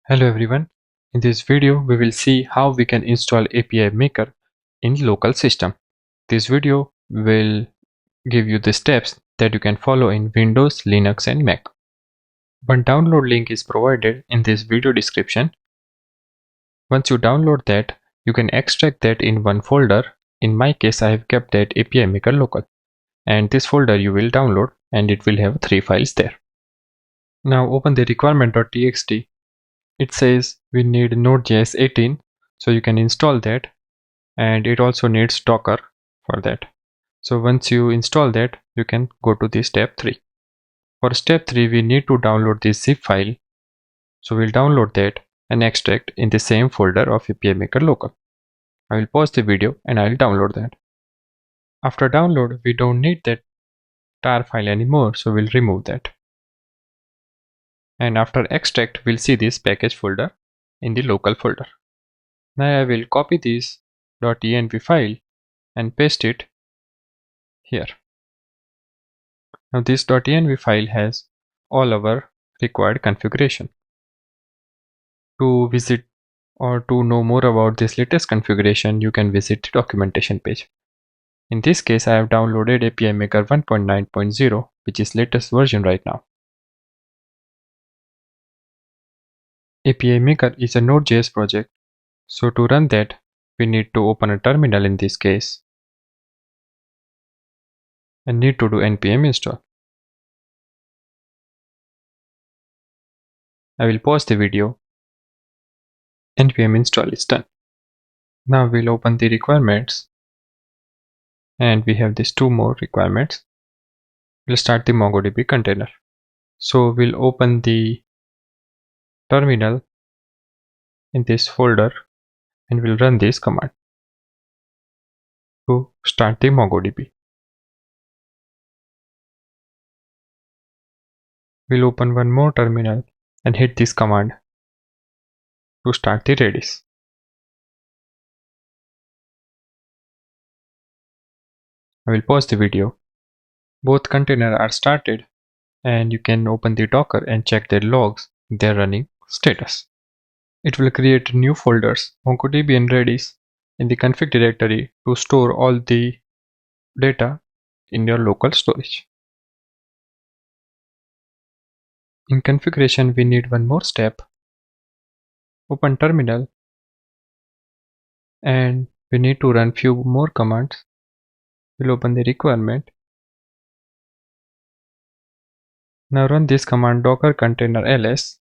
Hello everyone. In this video, we will see how we can install API Maker in local system. This video will give you the steps that you can follow in Windows, Linux and Mac. One download link is provided in this video description. Once you download that, you can extract that in one folder. In my case, I have kept that API Maker local. And this folder you will download and it will have 3 files there. Now open the requirement.txt. It says we need Node.js 18, so you can install that, and it also needs Docker for that. So once you install that, you can go to the step 3. For step 3, we need to download this zip file. So we'll download that and extract in the same folder of API Maker local. I will pause the video and I'll download that. After download, we don't need that tar file anymore, so we'll remove that. And after extract, we'll see this package folder in the local folder. Now I will copy this .env file and paste it here. Now this .env file has all our required configuration. To visit or to know more about this latest configuration, you can visit the documentation page. In this case, I have downloaded API Maker 1.9.0, which is latest version right now. API Maker is a Node.js project, so to run that, we need to open a terminal in this case and need to do npm install. I will pause the video. npm install is done. Now we'll open the requirements and we have these 2 more requirements. We'll start the MongoDB container. So we'll open the terminal in this folder and we'll run this command to start the MongoDB. We'll open one more terminal and hit this command to start the Redis. I will pause the video. Both containers are started and you can open the Docker and check their logs, their running status. It will create new folders, MongoDB and Redis, in the config directory to store all the data in your local storage. In configuration, we need one more step. Open terminal and we need to run few more commands. We'll open the requirement. Now run this command docker container ls.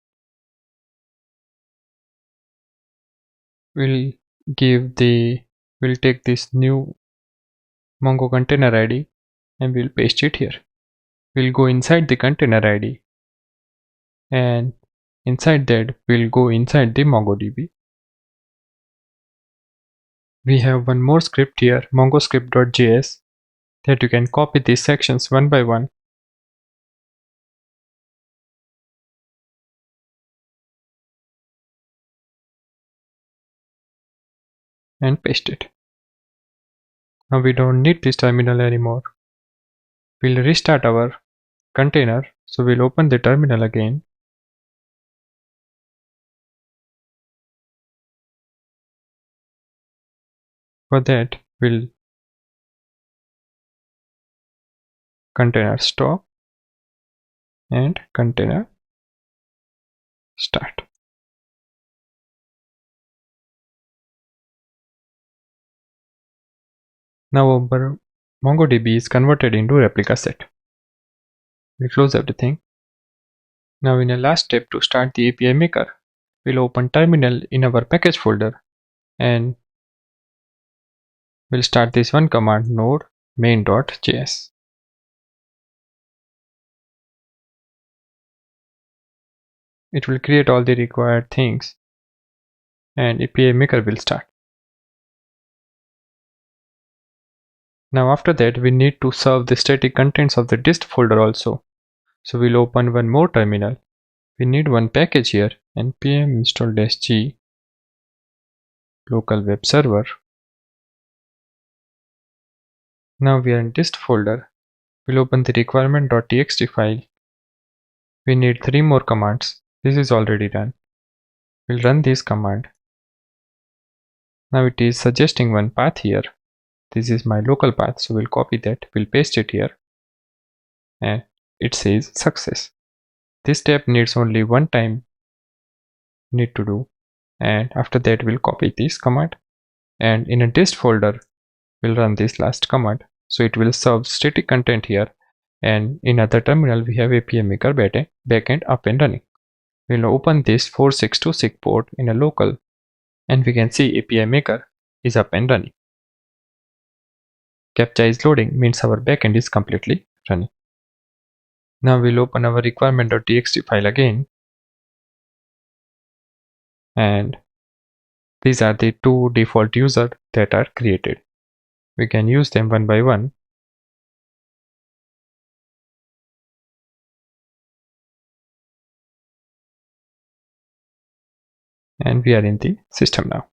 We'll take this new Mongo container ID and we'll paste it here. We'll go inside the container ID and inside that we'll go inside the MongoDB. We have one more script here, mongoscript.js, that you can copy these sections one by one and paste it. Now we don't need this terminal anymore. We'll restart our container, so we'll open the terminal again. For that, we'll container stop and container start. Now our MongoDB is converted into replica set. We'll close everything. Now in the last step, to start the API Maker, we'll open terminal in our package folder and we'll start this one command, node main.js. It will create all the required things and API Maker will start. Now after that, we need to serve the static contents of the dist folder also. So we'll open one more terminal. We need one package here, npm install-g local web server. Now we are in dist folder. We'll open the requirement.txt file. We need 3 more commands. This is already done. We'll run this command. Now it is suggesting one path here. This is my local path, so we'll copy that, we'll paste it here, and it says success. This step needs only one time need to do, and after that we'll copy this command, and in a dist folder we'll run this last command. So it will serve static content here, and in other terminal we have API Maker backend up and running. We'll open this 4626 port in a local, and we can see API Maker is up and running. CAPTCHA is loading means our backend is completely running. Now we'll open our requirement.txt file again, and these are the two default users that are created. We can use them one by one. And we are in the system now.